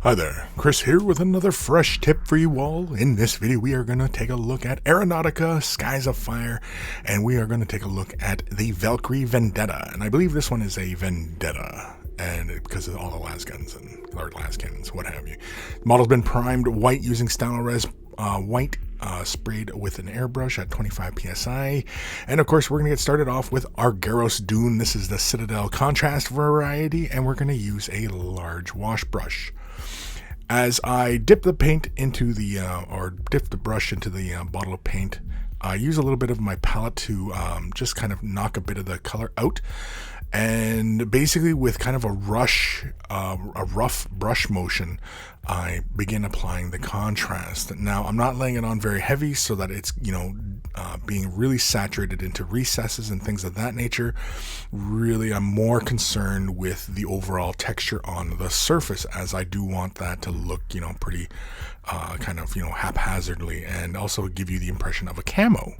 Hi there, Chris here with another fresh tip for you all. In this video, we are going to take a look at Aeronautica Skies of Fire, and we are going to take a look at the Valkyrie Vendetta. And I believe this one is a Vendetta, and because of all the las guns or las cannons, what have you. The model's been primed white using Stylorez white, sprayed with an airbrush at 25 psi. And of course, we're going to get started off with our Gyros Dune. This is the Citadel contrast variety, and we're going to use a large wash brush. As I dip the paint into the, dip the brush into the bottle of paint, I use a little bit of my palette to just kind of knock a bit of the color out. And basically with kind of a rough brush motion, I begin applying the contrast. Now, I'm not laying it on very heavy so that it's, being really saturated into recesses and things of that nature. Really, I'm more concerned with the overall texture on the surface, as I do want that to look, pretty haphazardly, and also give you the impression of a camo.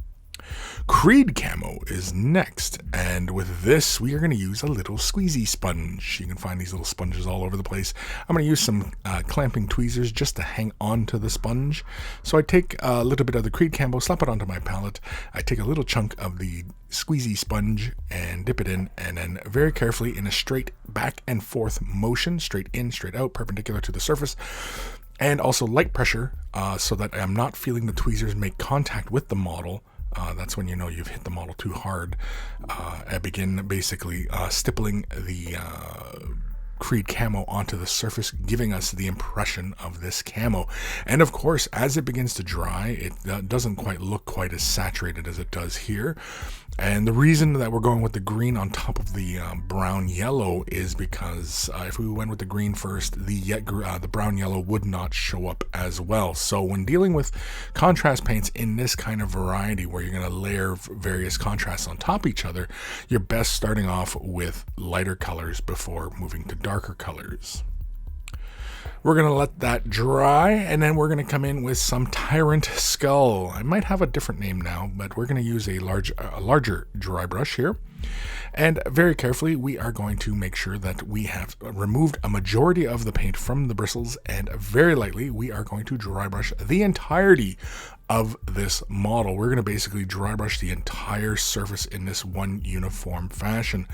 Creed Camo is next, and with this we are going to use a little squeezy sponge. You can find these little sponges all over the place. I'm going to use some clamping tweezers just to hang on to the sponge. So I take a little bit of the Creed Camo, slap it onto my palette. I take a little chunk of the squeezy sponge and dip it in, and then very carefully in a straight back and forth motion, straight in, straight out, perpendicular to the surface, and also light pressure so that I'm not feeling the tweezers make contact with the model. That's when you know you've hit the model too hard. I begin basically stippling the Creed Camo onto the surface, giving us the impression of this camo. And of course, as it begins to dry, it doesn't quite look quite as saturated as it does here. And the reason that we're going with the green on top of the brown yellow is because if we went with the green first, the brown yellow would not show up as well. So when dealing with contrast paints in this kind of variety, where you're going to layer various contrasts on top of each other, you're best starting off with lighter colors before moving to darker colors. We're going to let that dry, and then we're going to come in with some Tyrant Skull. I might have a different name now, but we're going to use a larger dry brush here. And very carefully, we are going to make sure that we have removed a majority of the paint from the bristles, and very lightly, we are going to dry brush the entirety of this model. We're going to basically dry brush the entire surface in this one uniform fashion.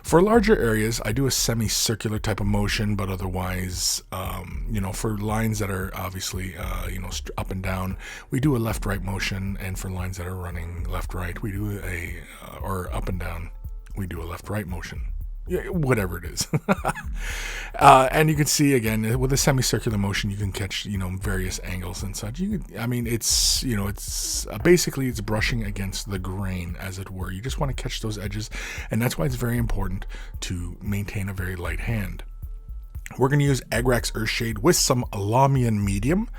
For larger areas, I do a semicircular type of motion, but otherwise, for lines that are obviously, up and down, we do a left-right motion, and for lines that are running left-right, we do or up and down, we do a left-right motion. Yeah, whatever it is. And you can see, again, with a semicircular motion, you can catch, various angles and such. It's basically it's brushing against the grain, as it were. You just want to catch those edges, and that's why it's very important to maintain a very light hand. We're going to use Agrax Earthshade with some Lamian Medium.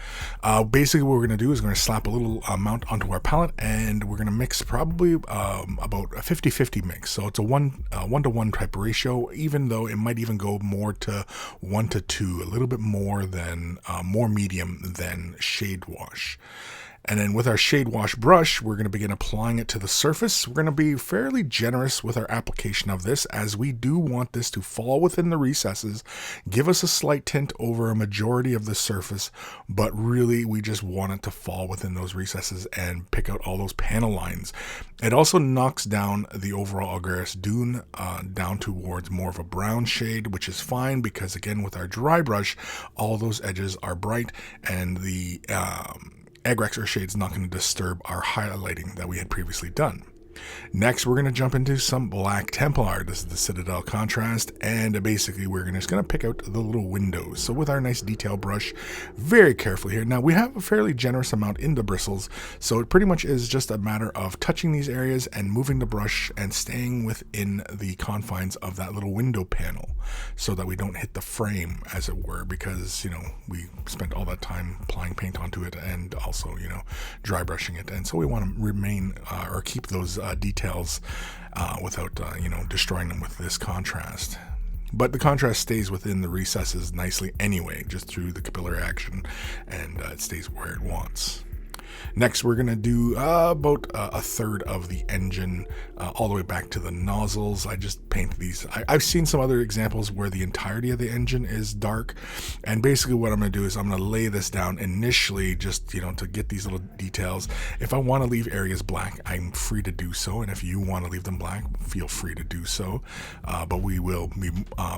Basically, what we're going to do is we're going to slap a little amount onto our palette, and we're going to mix probably about a 50-50 mix. So it's a 1-to-1 type ratio, even though it might even go more to 1-to-2, a little bit more medium than shade wash. And then with our shade wash brush, we're going to begin applying it to the surface. We're going to be fairly generous with our application of this, as we do want this to fall within the recesses, give us a slight tint over a majority of the surface, but really we just want it to fall within those recesses and pick out all those panel lines. It also knocks down the overall Gyros Dune down towards more of a brown shade, which is fine because, again, with our dry brush, all those edges are bright, and the Agrax Earthshade is not going to disturb our highlighting that we had previously done. Next, we're going to jump into some Black Templar. This is the Citadel contrast, and basically we're just going to pick out the little windows. So with our nice detail brush, very carefully here. Now, we have a fairly generous amount in the bristles, so it pretty much is just a matter of touching these areas and moving the brush and staying within the confines of that little window panel so that we don't hit the frame, as it were, because, we spent all that time applying paint onto it and also, dry brushing it. And so we want to remain or keep those details without destroying them with this contrast. But the contrast stays within the recesses nicely anyway, just through the capillary action, and it stays where it wants. Next, we're going to do about a third of the engine all the way back to the nozzles. I just paint these. I've seen some other examples where the entirety of the engine is dark. And basically what I'm going to do is I'm going to lay this down initially just, to get these little details. If I want to leave areas black, I'm free to do so. And if you want to leave them black, feel free to do so. But we will be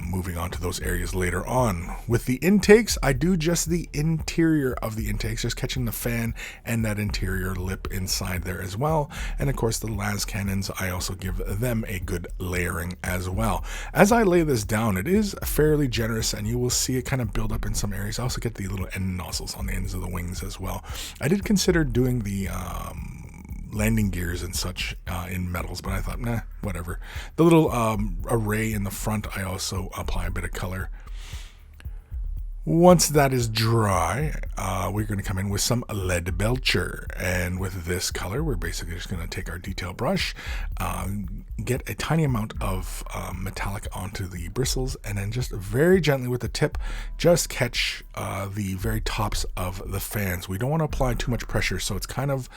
moving on to those areas later on. With the intakes, I do just the interior of the intakes, just catching the fan and that interior lip inside there as well. And of course the las cannons, I also give them a good layering as well. As I lay this down, it is fairly generous, and you will see it kind of build up in some areas. I also get the little end nozzles on the ends of the wings as well. I did consider doing the landing gears and such in metals, but I thought, nah, whatever. The little array in the front, I also apply a bit of color. Once that is dry, we're going to come in with some lead belcher, and with this color we're basically just going to take our detail brush, get a tiny amount of metallic onto the bristles, and then just very gently with the tip just catch the very tops of the fans. We don't want to apply too much pressure, so it's kind of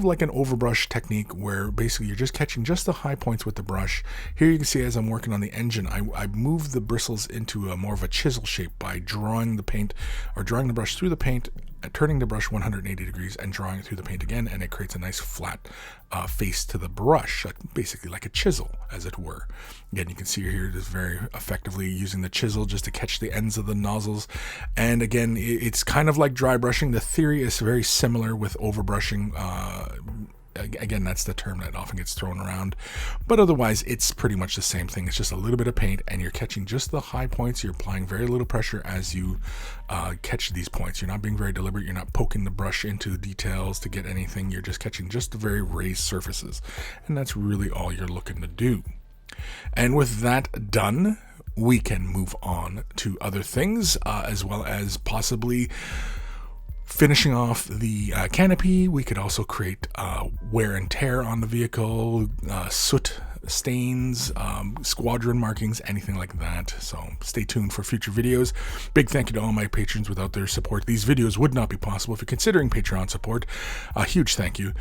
like an overbrush technique where basically you're just catching just the high points with the brush. Here you can see as I'm working on the engine, I move the bristles into a more of a chisel shape by drawing the paint, or drawing the brush through the paint, turning the brush 180 degrees and drawing it through the paint again, and it creates a nice flat face to the brush, basically like a chisel, as it were. Again, you can see here just very effectively using the chisel just to catch the ends of the nozzles. And again, it's kind of like dry brushing. The theory is very similar with overbrushing. Again, that's the term that often gets thrown around, but otherwise it's pretty much the same thing. It's just a little bit of paint, and you're catching just the high points. You're applying very little pressure as you catch these points. You're not being very deliberate. You're not poking the brush into details to get anything. You're just catching just the very raised surfaces, and that's really all you're looking to do. And with that done, we can move on to other things, as well as possibly finishing off the canopy. We could also create wear and tear on the vehicle, soot stains, squadron markings, anything like that. So stay tuned for future videos. Big thank you to all my patrons. Without their support, these videos would not be possible. If you're considering Patreon support, a huge thank you.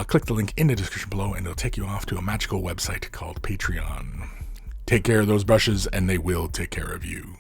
Click the link in the description below, and it'll take you off to a magical website called Patreon. Take care of those brushes, and they will take care of you.